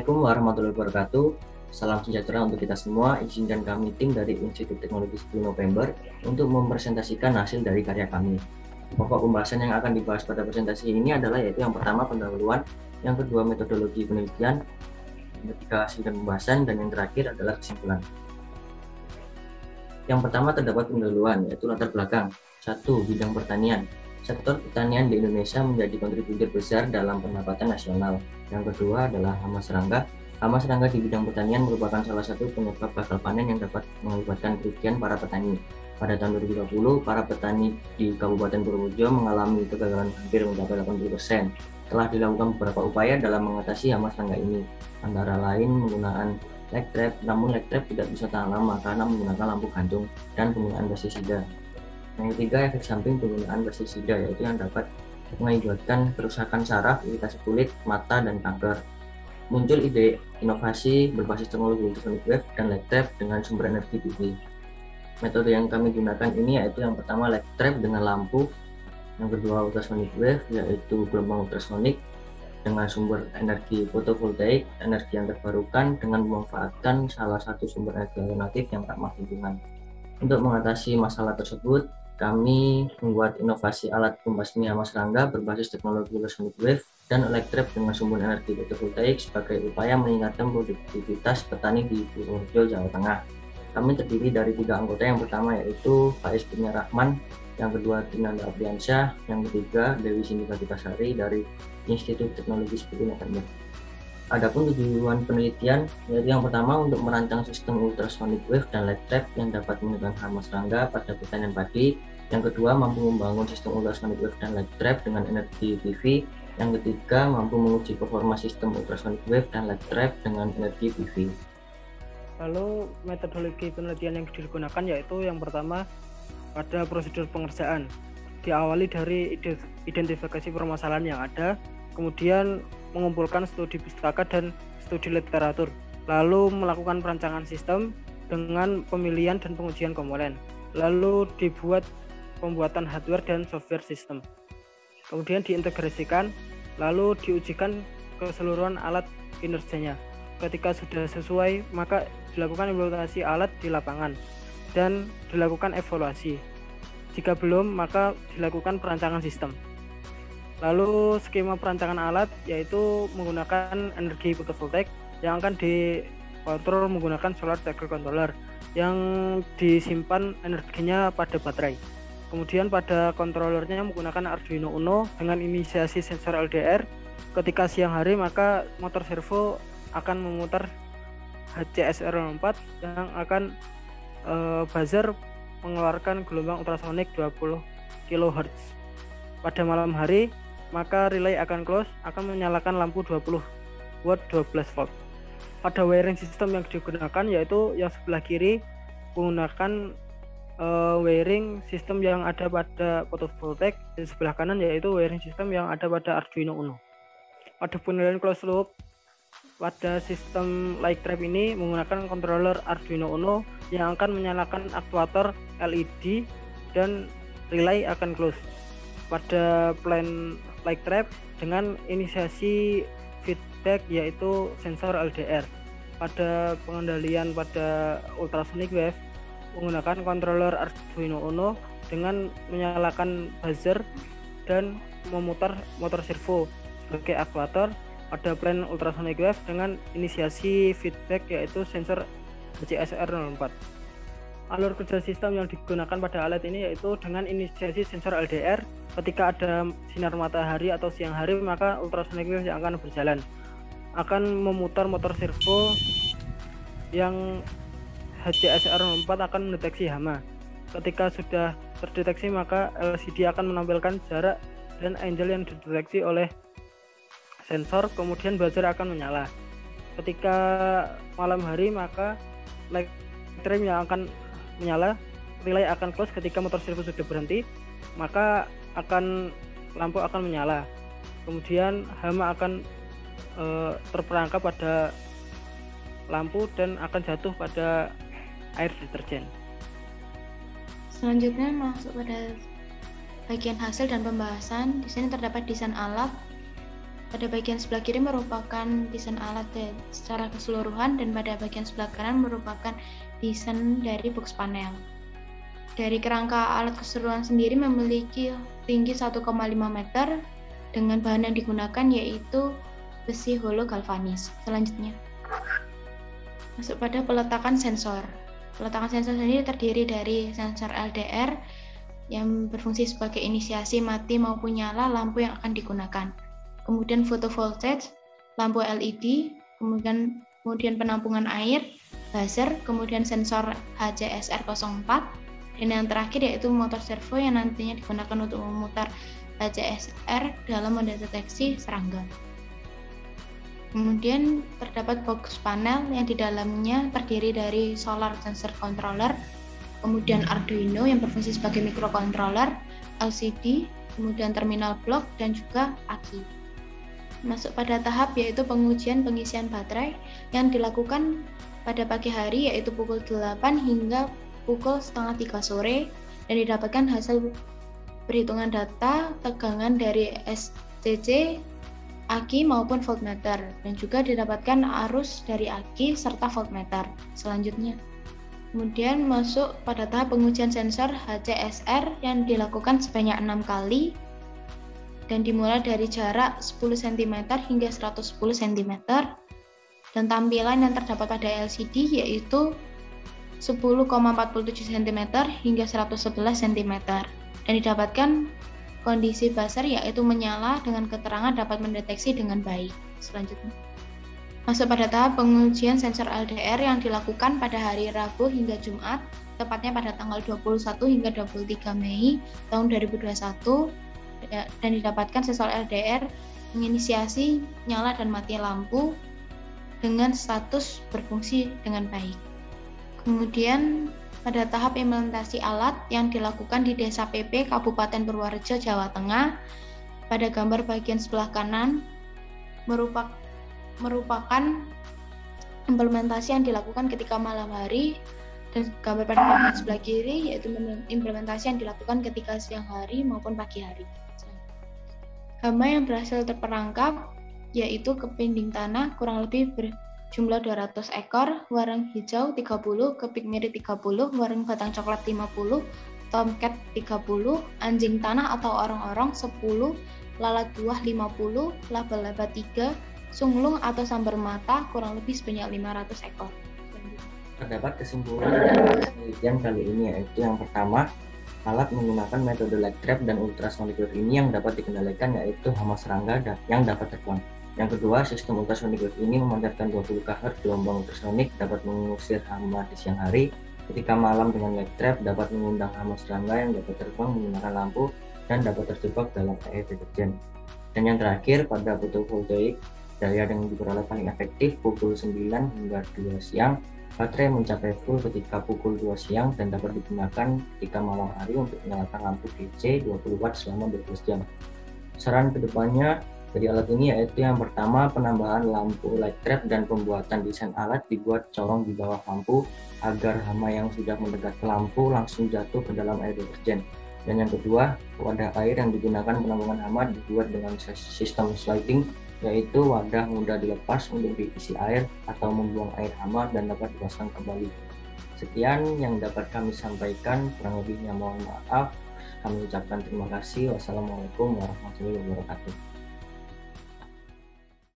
Assalamualaikum warahmatullahi wabarakatuh. Salam sejahtera untuk kita semua. Izinkan kami tim dari Institut Teknologi 10 November untuk mempresentasikan hasil dari karya kami. Pokok pembahasan yang akan dibahas pada presentasi ini adalah yaitu yang pertama pendahuluan, yang kedua metodologi penelitian, yang ketiga hasil dan pembahasan, dan yang terakhir adalah kesimpulan. Yang pertama terdapat pendahuluan, yaitu latar belakang. 1. Bidang pertanian. Sektor pertanian di Indonesia menjadi kontributor besar dalam pendapatan nasional. Yang kedua adalah hama serangga. Hama serangga di bidang pertanian merupakan salah satu penyebab gagal panen yang dapat mengakibatkan kerugian para petani. Pada tahun 2020, para petani di Kabupaten Purworejo mengalami kegagalan hampir mencapai 80%. Telah dilakukan beberapa upaya dalam mengatasi hama serangga ini, antara lain menggunakan leg trap, namun leg trap tidak bisa tahan lama karena menggunakan lampu gantung dan penggunaan pestisida. Yang ketiga, efek samping penggunaan pestisida, yaitu yang dapat mengakibatkan kerusakan saraf, iritasi kulit, mata, dan kanker. Muncul ide inovasi berbasis teknologi ultrasonic wave dan leg trap dengan sumber energi PV. Metode yang kami gunakan ini yaitu yang pertama leg trap dengan lampu, yang kedua ultrasonic wave yaitu gelombang ultrasonic dengan sumber energi fotovoltaik, energi yang terbarukan dengan memanfaatkan salah satu sumber energi alternatif yang ramah lingkungan. Untuk mengatasi masalah tersebut, kami membuat inovasi alat pembasmi hama serangga berbasis teknologi ultrasonic wave dan leg trap dengan sumber energi fotovoltaik sebagai upaya meningkatkan produktivitas petani di Purworejo, Jawa Tengah. Kami terdiri dari 3 anggota. Yang pertama yaitu Faiz Kurnia Rahman, yang kedua Tinanda Apriansyah, yang ketiga Dewi Sindika Kitasari dari Institut Teknologi 10 November. Adapun tujuan penelitian yaitu yang pertama untuk merancang sistem ultrasonic wave dan leg trap yang dapat menekan hama serangga pada pertanian padi. Yang kedua, mampu membangun sistem ultrasonic wave dan leg trap dengan energi PV. Yang ketiga, mampu menguji performa sistem ultrasonic wave dan leg trap dengan energi PV. Lalu metodologi penelitian yang digunakan yaitu yang pertama pada prosedur pengerjaan. Diawali dari identifikasi permasalahan yang ada, kemudian mengumpulkan studi pustaka dan studi literatur, lalu melakukan perancangan sistem dengan pemilihan dan pengujian komponen, lalu dibuat pembuatan hardware dan software sistem, kemudian diintegrasikan, lalu diujikan keseluruhan alat kinerjanya. Ketika sudah sesuai, maka dilakukan implementasi alat di lapangan dan dilakukan evaluasi. Jika belum, maka dilakukan perancangan sistem. Lalu skema perancangan alat yaitu menggunakan energi fotovoltaik yang akan dikontrol menggunakan solar cycle controller yang disimpan energinya pada baterai. Kemudian pada kontrolernya menggunakan Arduino Uno dengan inisiasi sensor LDR. Ketika siang hari maka motor servo akan memutar HCSR04 yang akan buzzer mengeluarkan gelombang ultrasonik 20 kHz. Pada malam hari maka relay akan close, akan menyalakan lampu 20 watt 12 volt. Pada wiring system yang digunakan yaitu yang sebelah kiri menggunakan wiring system yang ada pada fotovoltaik, dan sebelah kanan yaitu wiring system yang ada pada Arduino Uno. Pada penilaian closed loop pada sistem leg trap ini menggunakan controller Arduino Uno yang akan menyalakan aktuator LED dan relay akan close. Pada plan leg trap dengan inisiasi feedback yaitu sensor LDR. Pada pengendalian pada ultrasonic wave menggunakan controller Arduino Uno dengan menyalakan buzzer dan memutar motor servo sebagai aktuator. Pada plan ultrasonic wave dengan inisiasi feedback yaitu sensor HCSR04. Alur kerja sistem yang digunakan pada alat ini yaitu dengan inisiasi sensor LDR. Ketika ada sinar matahari atau siang hari maka ultrasonic wave yang akan berjalan akan memutar motor servo yang HCSR04 akan mendeteksi hama. Ketika sudah terdeteksi maka LCD akan menampilkan jarak dan angle yang dideteksi oleh sensor, kemudian buzzer akan menyala. Ketika malam hari maka leg trap yang akan menyala, relay akan close. Ketika motor servo sudah berhenti maka lampu akan menyala. Kemudian hama akan terperangkap pada lampu dan akan jatuh pada air deterjen. Selanjutnya masuk pada bagian hasil dan pembahasan. Di sini terdapat desain alat, Pada bagian sebelah kiri merupakan desain alat secara keseluruhan dan pada bagian sebelah kanan merupakan desain dari box panel. Dari kerangka alat keseluruhan sendiri memiliki tinggi 1,5 meter dengan bahan yang digunakan yaitu besi holo galvanis. Selanjutnya, masuk pada peletakan sensor. Peletakan sensor sendiri terdiri dari sensor LDR yang berfungsi sebagai inisiasi mati maupun nyala lampu yang akan digunakan. Kemudian photovoltage, lampu LED, kemudian penampungan air, buzzer, kemudian sensor HCSR04, dan yang terakhir yaitu motor servo yang nantinya digunakan untuk memutar HCSR dalam mendeteksi serangga. Kemudian terdapat box panel yang di dalamnya terdiri dari solar sensor controller, kemudian Arduino yang berfungsi sebagai microcontroller, LCD, kemudian terminal block, dan juga aki. Masuk pada tahap yaitu pengujian pengisian baterai yang dilakukan pada pagi hari yaitu pukul 8 hingga pukul setengah 3 sore dan didapatkan hasil perhitungan data tegangan dari SCC, aki maupun voltmeter dan juga didapatkan arus dari aki serta voltmeter. Selanjutnya, kemudian masuk pada tahap pengujian sensor HCSR yang dilakukan sebanyak 6 kali dan dimulai dari jarak 10 cm hingga 110 cm dan tampilan yang terdapat pada LCD yaitu 10,47 cm hingga 111 cm dan didapatkan kondisi buzzer yaitu menyala dengan keterangan dapat mendeteksi dengan baik. Selanjutnya, masuk pada tahap pengujian sensor LDR yang dilakukan pada hari Rabu hingga Jumat, tepatnya pada tanggal 21 hingga 23 Mei tahun 2021 dan didapatkan sensor LDR menginisiasi nyala dan mati lampu dengan status berfungsi dengan baik. Kemudian pada tahap implementasi alat yang dilakukan di Desa PP Kabupaten Purworejo, Jawa Tengah, pada gambar bagian sebelah kanan merupakan implementasi yang dilakukan ketika malam hari dan gambar pada bagian sebelah kiri yaitu implementasi yang dilakukan ketika siang hari maupun pagi hari. Hama yang berhasil terperangkap yaitu kepinding tanah kurang lebih berjumlah 200 ekor, warang hijau 30, kepik mirip 30, warang batang coklat 50, tomcat 30, anjing tanah atau orong-orong 10, lalat buah 50, laba-laba 3, sunglung atau sambar mata kurang lebih sebanyak 500 ekor. Terdapat kesimpulan dari penelitian kali ini yaitu yang pertama, alat menggunakan metode light trap dan ultrasonic wave ini yang dapat dikendalikan yaitu hama serangga yang dapat terbang. Yang kedua, sistem ultrasonic wave ini memancarkan 20 kHz gelombang ultrasonic dapat mengusir hama di siang hari. Ketika malam dengan light trap dapat mengundang hama serangga yang dapat terbang menggunakan lampu dan dapat terjebak dalam air deterjen. Dan yang terakhir, pada fotovoltaik, daya yang diperoleh paling efektif pukul 9 hingga 2 siang. Baterai mencapai full ketika pukul 2 siang dan dapat digunakan ketika malam hari untuk menyalakan lampu DC 20 watt selama 12 jam. Saran kedepannya dari alat ini yaitu yang pertama, penambahan lampu light trap dan pembuatan desain alat dibuat corong di bawah lampu agar hama yang sudah mendekat ke lampu langsung jatuh ke dalam air deterjen. Dan yang kedua, wadah air yang digunakan penampungan hama dibuat dengan sistem sliding, yaitu wadah mudah dilepas untuk diisi air atau membuang air hama dan dapat dipasang kembali. Sekian yang dapat kami sampaikan, kurang lebihnya mohon maaf. Kami ucapkan terima kasih. Wassalamualaikum warahmatullahi wabarakatuh.